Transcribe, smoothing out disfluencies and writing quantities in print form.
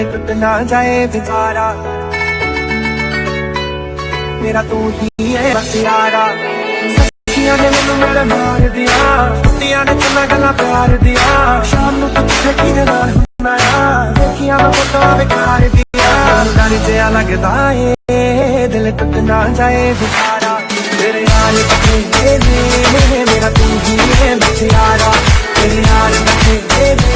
दिल टूट ना जाए बेचारा, मेरा तू ही है बस यारा। सखियां ने मैनू मेरे मार दिया, कुत्तियां ने चन्ना गला प्यार दिया, शाम नू तू किथे किदे नाल हुंदा आ, देखियां मैं फोटो बेकार दिया। डर जिहा लगदा ए दिल टूट ना जाए बेचारा, तेरे यार बथेरे ने मेरा तू ही है बस यारा, तेरे यार बथेरे ने